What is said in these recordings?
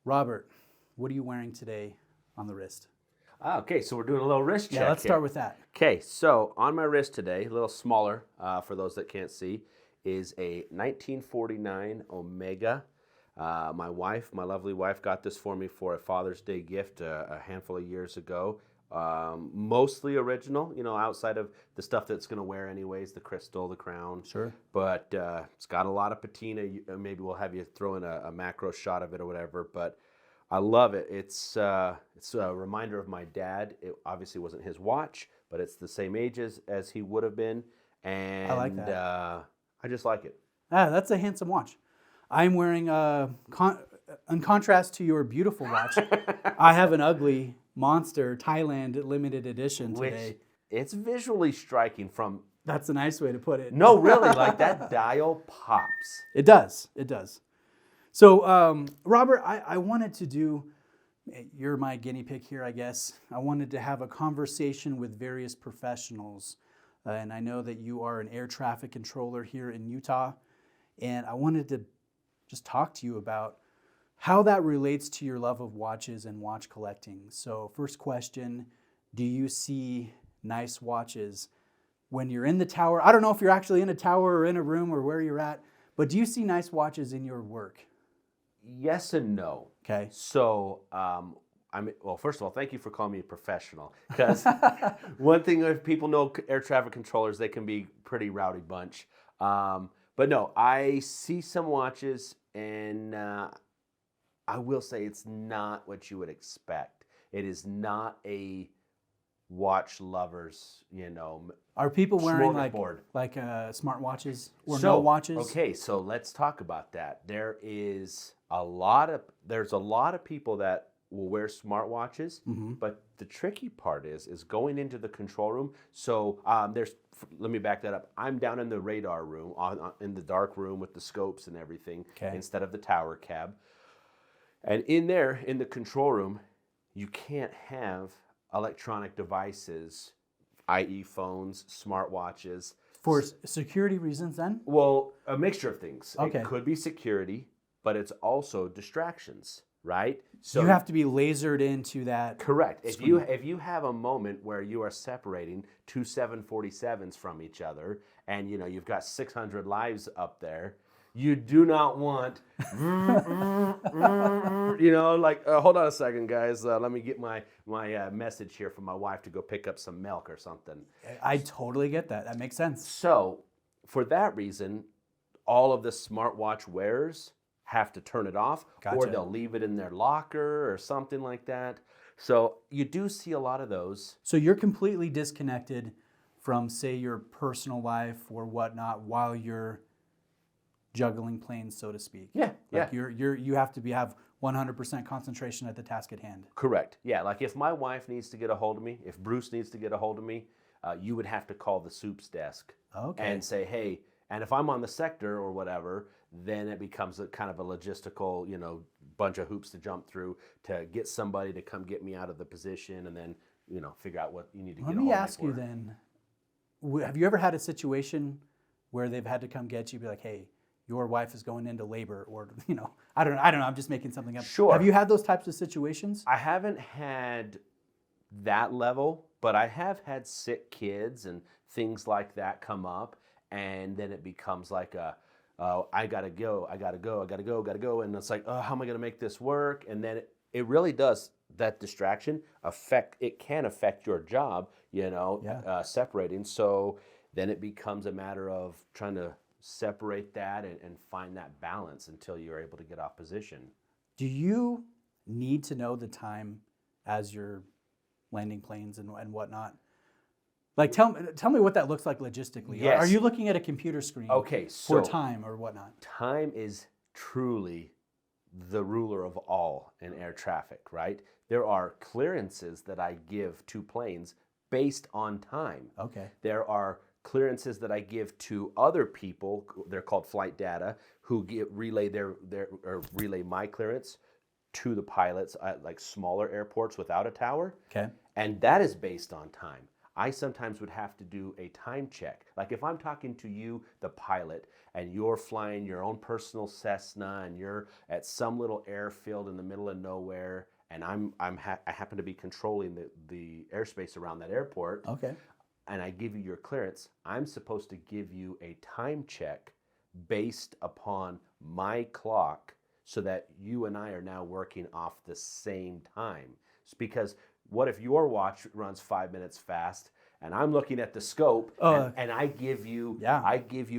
Robert, what are you wearing today on the wrist? Okay, so we're doing a little wrist check Yeah, let's here. start with that. Okay, so on my wrist today, a little smaller for those that can't see, is a 1949 Omega. My lovely wife, got this for me for a Father's Day gift a handful of years ago. Mostly original, outside of the stuff that's going to wear anyways, the crystal, the crown. Sure. But it's got a lot of patina. Maybe we'll have you throw in a macro shot of it or whatever. But I love it. It's a reminder of my dad. It obviously wasn't his watch, but it's the same age as he would have been. And I like that. I just like it. That's a handsome watch. I'm wearing, in contrast to your beautiful watch, I have an ugly Monster Thailand limited edition today. It's visually striking from... That's a nice way to put it. No, really, like that dial pops. It does. It does. So, Robert, I wanted to do, you're my guinea pig here, I guess. I wanted to have a conversation with various professionals. And I know that you are an air traffic controller here in Utah. And I wanted to just talk to you about how that relates to your love of watches and watch collecting. So first question, do you see nice watches when you're in the tower? I don't know if you're actually in a tower or in a room or where you're at, but do you see nice watches in your work? Yes and no. Okay. So, well, first of all, thank you for calling me a professional. Because one thing, if people know air traffic controllers, they can be pretty rowdy bunch. But no, I see some watches, and I will say it's not what you would expect. It is not a watch lovers, Are people wearing smorgasbord. like smart watches or no watches? Okay, so let's talk about that. There's a lot of people that will wear smartwatches, but the tricky part is going into the control room. So let me back that up. I'm down in the radar room, in the dark room with the scopes and everything, instead of the tower cab. And in there, in the control room, you can't have electronic devices, i.e. phones, smartwatches. For security reasons then? Well, a mixture of things. Okay. It could be security, but it's also distractions, right? So you have to be lasered into that. Correct. screen. If you have a moment where you are separating two 747s from each other, and you've got 600 lives up there, you do not want, hold on a second, guys. Let me get my message here from my wife to go pick up some milk or something. I totally get that. That makes sense. So, for that reason, all of the smartwatch wearers have to turn it off, or they'll leave it in their locker or something like that. So you do see a lot of those. So you're completely disconnected from, say, your personal life or whatnot while you're juggling planes, so to speak. Yeah, You have to have 100% concentration at the task at hand. Correct. Yeah, like if my wife needs to get a hold of me, if Bruce needs to get a hold of me, you would have to call the soups desk and say, hey, and if I'm on the sector or whatever, then it becomes a kind of a logistical, bunch of hoops to jump through to get somebody to come get me out of the position and then, figure out what you need to get a hold of me. Let me ask you then, have you ever had a situation where they've had to come get you, be like, hey, your wife is going into labor, or, I don't know, I'm just making something up. Sure. Have you had those types of situations? I haven't had that level, but I have had sick kids and things like that come up, and then it becomes like I gotta go, and it's like, how am I gonna make this work? And then it really does, that distraction can affect your job, separating. So then it becomes a matter of trying to separate that and find that balance until you're able to get off position. Do you need to know the time as you're landing planes and whatnot? Like, tell me what that looks like logistically. Yes. Are you looking at a computer screen so for time or whatnot? Time is truly the ruler of all in air traffic, right? There are clearances that I give to planes based on time. Okay. There are clearances that I give to other people, they're called flight data, who relay relay my clearance to the pilots at like smaller airports without a tower. Okay. And that is based on time. I sometimes would have to do a time check. Like if I'm talking to you, the pilot, and you're flying your own personal Cessna and you're at some little airfield in the middle of nowhere, and I happen to be controlling the airspace around that airport, Okay. and I give you your clearance, I'm supposed to give you a time check based upon my clock so that you and I are now working off the same time. It's because what if your watch runs 5 minutes fast and I'm looking at the scope and I give you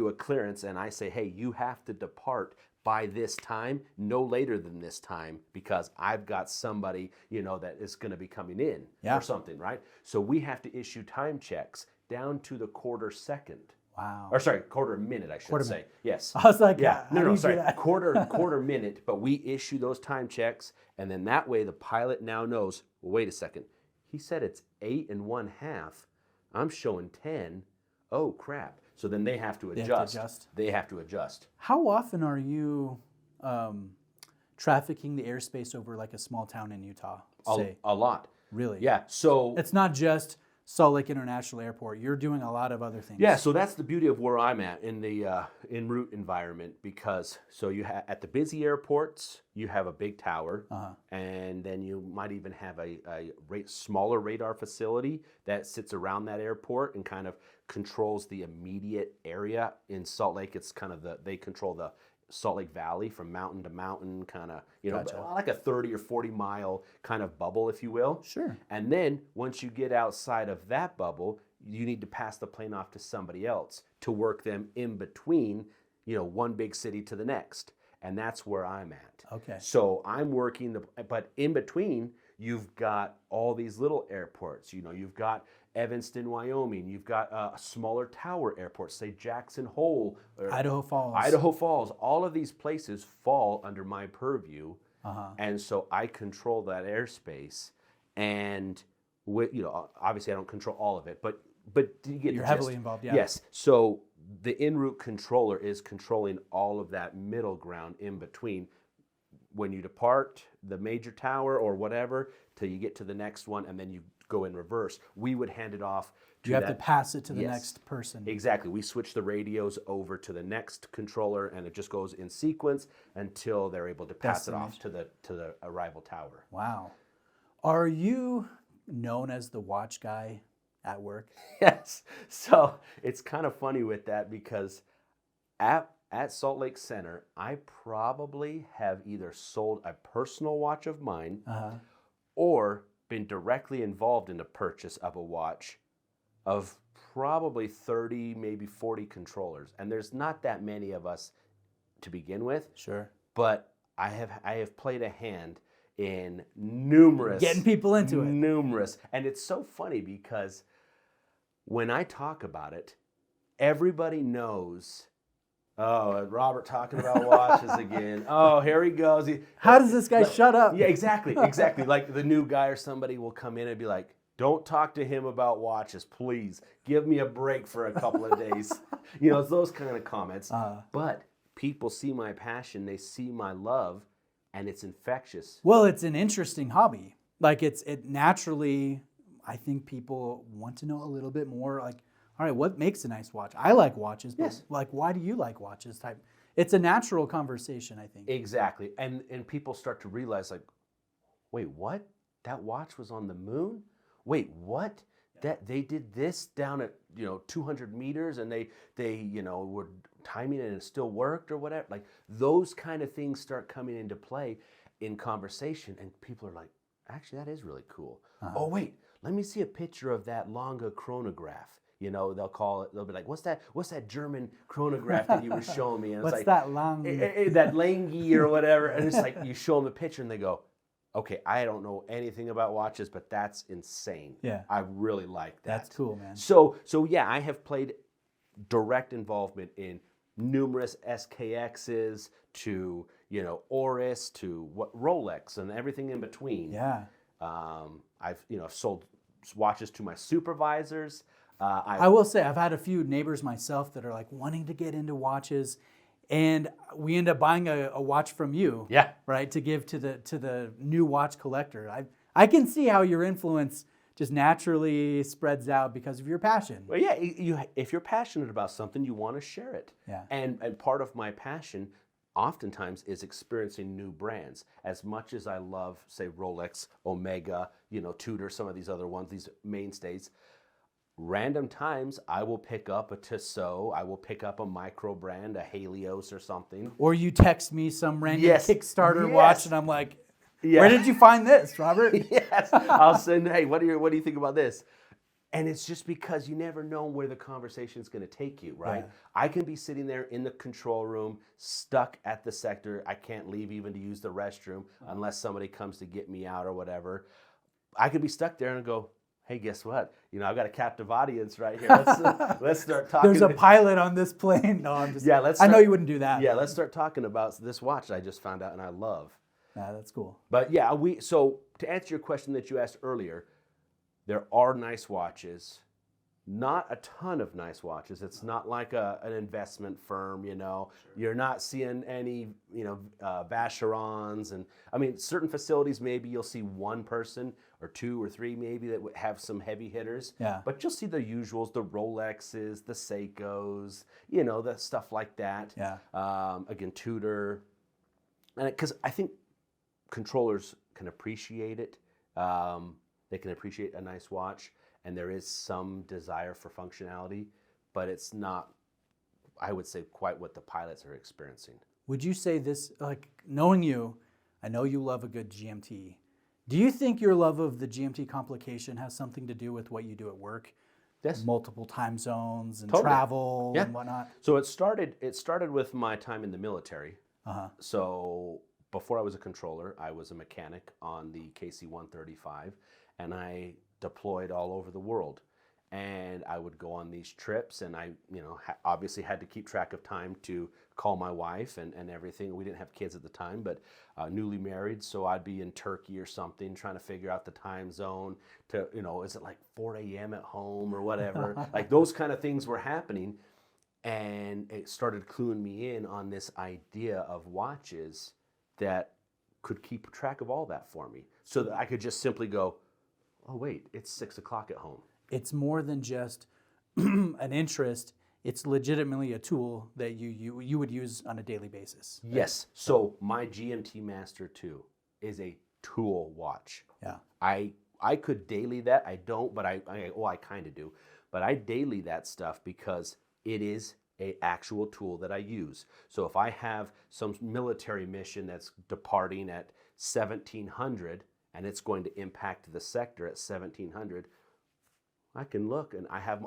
a clearance and I say, hey, you have to depart by this time, no later than this time, because I've got somebody, that is going to be coming in or something, right? So we have to issue time checks down to the quarter second. Wow. Or sorry, quarter minute, I should say. Yes. I was like, yeah, no, sorry, quarter minute. But we issue those time checks, and then that way the pilot now knows. Well, wait a second. He said it's 8 1/2. I'm showing 10. Oh crap! So then they have to adjust. They have to adjust. How often are you trafficking the airspace over like a small town in Utah? A lot. Really? Yeah. So it's not just Salt Lake International Airport. You're doing a lot of other things. Yeah, so that's the beauty of where I'm at in the en route environment, because so you at the busy airports you have a big tower, and then you might even have a smaller radar facility that sits around that airport and kind of controls the immediate area. In Salt Lake, it's kind of they control the Salt Lake Valley from mountain to mountain, kind of, Gotcha. like a 30 or 40 mile kind of bubble, if you will. Sure. And then once you get outside of that bubble, you need to pass the plane off to somebody else to work them in between, one big city to the next. And that's where I'm at. Okay. So I'm working, but in between, you've got all these little airports. You've got Evanston, Wyoming. You've got smaller tower airports, say Jackson Hole. Or Idaho Falls. Idaho Falls. All of these places fall under my purview. And so I control that airspace. And, obviously I don't control all of it, but you get You're the heavily gist. involved, yeah. Yes. So the en route controller is controlling all of that middle ground in between when you depart the major tower or whatever till you get to the next one, and then you go in reverse. We would hand it off to You have to pass it to the next person. Exactly. We switch the radios over to the next controller, and it just goes in sequence until they're able to pass it off to the arrival tower. Wow. Are you known as the watch guy at work? Yes. So it's kind of funny with that, because at Salt Lake Center, I probably have either sold a personal watch of mine or been directly involved in the purchase of a watch of probably 30, maybe 40 controllers. And there's not that many of us to begin with. Sure. But I have played a hand in numerous... Getting people into it. Numerous. And it's so funny because when I talk about it, everybody knows... Oh, Robert talking about watches again. Oh, here he goes. How does this guy shut up? Yeah, exactly. Like the new guy or somebody will come in and be like, don't talk to him about watches, please. Give me a break for a couple of days. It's those kind of comments. But people see my passion, they see my love, and it's infectious. Well, it's an interesting hobby. Like it naturally, I think people want to know a little bit more, like, all right, what makes a nice watch? I like watches, but why do you like watches? It's a natural conversation, I think. Exactly. And people start to realize, like, wait, what? That watch was on the moon? Wait, what? That they did this down at 200 meters and they were timing it and it still worked or whatever. Like those kind of things start coming into play in conversation, and people are like, actually, that is really cool. Oh wait, let me see a picture of that Longa chronograph. They'll be like, what's that German chronograph that you were showing me? And what's it's like, that Lang? That Langy or whatever. And it's like, you show them the picture and they go, okay, I don't know anything about watches, but that's insane. Yeah. I really like that. That's cool, man. So yeah, I have played direct involvement in numerous SKXs to, Oris to Rolex and everything in between. Yeah. I've sold watches to my supervisors. I will say I've had a few neighbors myself that are like wanting to get into watches, and we end up buying a watch from you. Yeah. Right, to give to the new watch collector. I can see how your influence just naturally spreads out because of your passion. Well, yeah, if you're passionate about something, you want to share it. Yeah. And part of my passion oftentimes is experiencing new brands. As much as I love, say, Rolex, Omega, Tudor, some of these other ones, these mainstays, random times I will pick up a Tissot, I will pick up a micro brand, a Helios or something. Or you text me some random Yes. Kickstarter Yes. watch, and I'm like, Yeah. where did you find this, Robert? Yes, I'll send, hey, what do you think about this? And it's just because you never know where the conversation is going to take you, right? Yeah. I can be sitting there in the control room, stuck at the sector. I can't leave even to use the restroom unless somebody comes to get me out or whatever. I could be stuck there and go, hey, guess what? I've got a captive audience right here. Let's start talking. There's a pilot on this plane. No, I'm just. Yeah, I know you wouldn't do that. Yeah, let's start talking about this watch I just found out and I love. Yeah, that's cool. But yeah, so to answer your question that you asked earlier, there are nice watches, not a ton of nice watches. It's not like an investment firm, Sure. You're not seeing any, Vacherons. And I mean, certain facilities, maybe you'll see one person or two or three maybe that would have some heavy hitters. Yeah. But you'll see the usuals, the Rolexes, the Seikos, the stuff like that. Yeah. Again, Tudor. And because I think controllers can appreciate it. They can appreciate a nice watch, and there is some desire for functionality, but it's not, I would say, quite what the pilots are experiencing. Would you say this, like, knowing you, I know you love a good GMT. Do you think your love of the GMT complication has something to do with what you do at work? Yes. Multiple time zones and Totally. travel Yeah. and whatnot? So it started with my time in the military. Uh-huh. So before I was a controller, I was a mechanic on the KC-135, and I deployed all over the world. And I would go on these trips, and I, obviously had to keep track of time to call my wife and everything. We didn't have kids at the time, but newly married, so I'd be in Turkey or something trying to figure out the time zone to, is it like 4 a.m. at home or whatever? Like those kind of things were happening, and it started cluing me in on this idea of watches that could keep track of all that for me, so that I could just simply go, oh wait, it's 6 o'clock at home. It's more than just an interest. It's legitimately a tool that you would use on a daily basis. Right? Yes. So my GMT Master 2 is a tool watch. Yeah. I could daily that. I don't, but I kind of do. But I daily that stuff because it is an actual tool that I use. So if I have some military mission that's departing at 1700 and it's going to impact the sector at 1700, I can look, and I have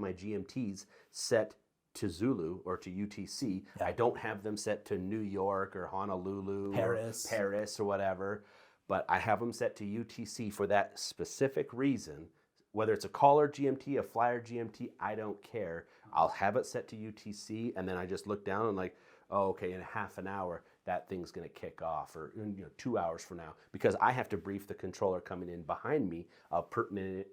my GMTs set to Zulu or to UTC. Yeah. I don't have them set to New York or Honolulu or Paris or whatever, but I have them set to UTC for that specific reason. Whether it's a caller GMT, a flyer GMT, I don't care. I'll have it set to UTC, and then I just look down and like, oh, okay, in half an hour, that thing's going to kick off, or 2 hours from now, because I have to brief the controller coming in behind me of pertinent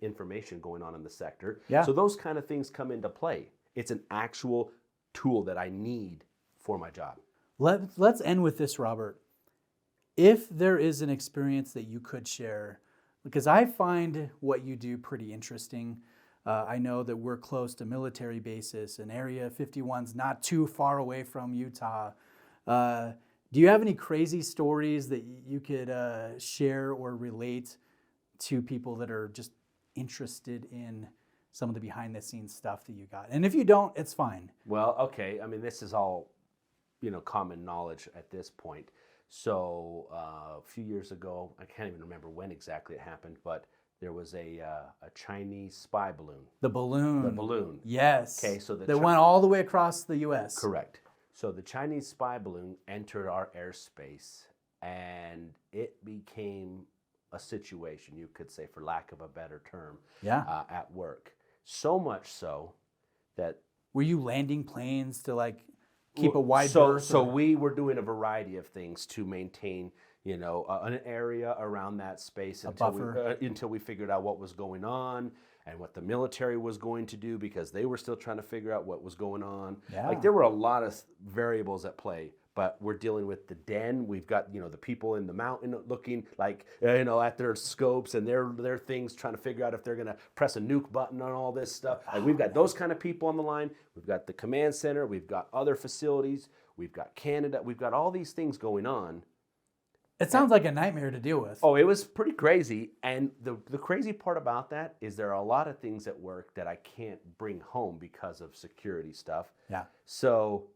information going on in the sector. Yeah. So those kind of things come into play. It's an actual tool that I need for my job. Let's end with this, Robert. If there is an experience that you could share, because I find what you do pretty interesting. I know that we're close to military bases, and Area 51's not too far away from Utah. Do you have any crazy stories that you could share or relate to people that are just interested in some of the behind-the-scenes stuff that you got? And if you don't, it's fine. Well, okay. I mean, this is all, common knowledge at this point. So a few years ago, I can't even remember when exactly it happened, but there was a Chinese spy balloon. The balloon. The balloon. Yes. Okay, so that went all the way across the U.S. Correct. So the Chinese spy balloon entered our airspace, and it became a situation, you could say, for lack of a better term, at work. So much so that... Were you landing planes to keep a wide berth? So we were doing a variety of things to maintain, an area around that space until we figured out what was going on and what the military was going to do, because they were still trying to figure out what was going on. Yeah. There were a lot of variables at play. but we're dealing with the den. We've got, you know, the people in the mountain looking like, you know, at their scopes and their things, trying to figure out if they're going to press a nuke button on all this stuff. Like, we've got those kind of people on the line. We've got the command center. We've got other facilities. We've got Canada. We've got all these things going on. It sounds like a nightmare to deal with. Oh, it was pretty crazy. And the crazy part about that is there are a lot of things at work that I can't bring home because of security stuff. Yeah. So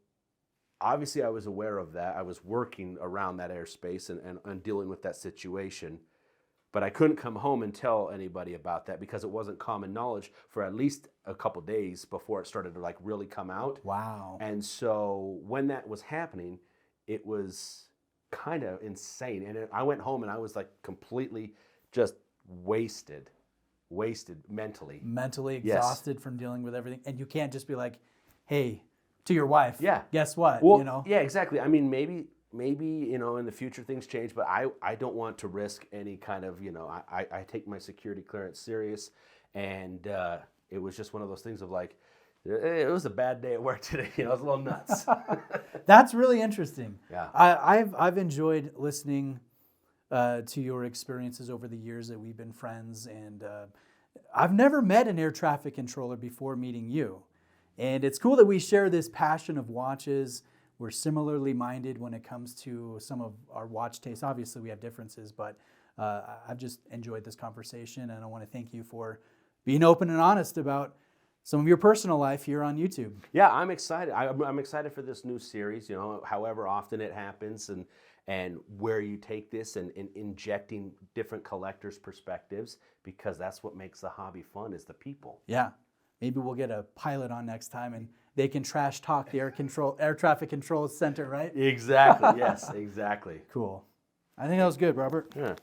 obviously I was aware of that. I was working around that airspace and dealing with that situation. But I couldn't come home and tell anybody about that because it wasn't common knowledge for at least a couple days before it started to like really come out. Wow. And so when that was happening, it was kind of insane. And I went home and I was like completely just wasted mentally. Mentally Yes. exhausted from dealing with everything. And you can't just be like, hey, to your wife, Yeah. guess what? Well, You know? yeah, exactly. I mean, maybe, you know, in the future things change, but I don't want to risk any kind of, you know, I take my security clearance serious. And it was just one of those things of like, it was a bad day at work today. You know, it was a little nuts. That's really interesting. Yeah. I've enjoyed listening to your experiences over the years that we've been friends. And I've never met an air traffic controller before meeting you. And it's cool that we share this passion of watches. We're similarly minded when it comes to some of our watch tastes. Obviously, we have differences, but I've just enjoyed this conversation, and I want to thank you for being open and honest about some of your personal life here on YouTube. Yeah, I'm excited. I'm excited for this new series, you know, however often it happens and where you take this and injecting different collectors' perspectives, because that's what makes the hobby fun, is the people. Yeah. Maybe we'll get a pilot on next time and they can trash talk the air traffic control center, right? Exactly. Yes, exactly. Cool. I think that was good, Robert. Yeah.